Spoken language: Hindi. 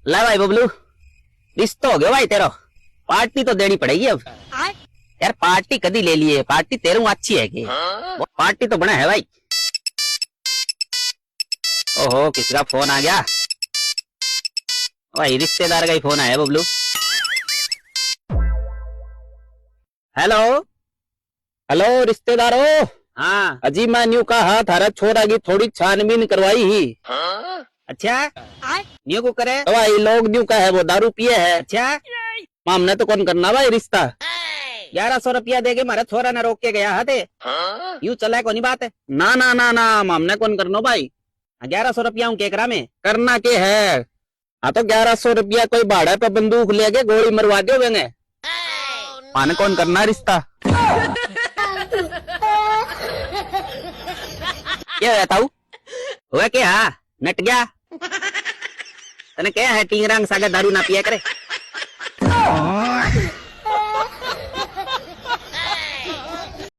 ला भाई बबलू, रिश्ता हो गया भाई तेरा। पार्टी तो देनी पड़ेगी अब। यार पार्टी कदी ले लिए, पार्टी तेरू अच्छी है कि पार्टी तो बना है भाई। ओहो किसका फोन आ गया भाई? रिश्तेदार का ही फोन आया बबलू। हेलो हेलो रिश्तेदारों। हाँ अजी मैं न्यू कहा थारा छोरा की थोड़ी छानबीन करवाई ही। अच्छा न्यू को करे भाई? लोग न्यू का है वो दारू पिए है। अच्छा हमने तो कौन करना भाई रिश्ता। 1100 रुपया दे के मारा छोरा ने रोक के गया है। यूं चला कोनी बात है। ना ना ना ना हमने कौन करनो भाई। 1100 रुपया हूँ केकरा में करना के है। हाँ तो 1100 रुपया कोई भाड़े पे बंदूक लेके गोली मरवा दो वेंगे। माने कौन करना रिश्ता। क्या रहता हूँ हुआ क्या नट गया तने क्या है टींग रंग सागा दारू ना पिया करे।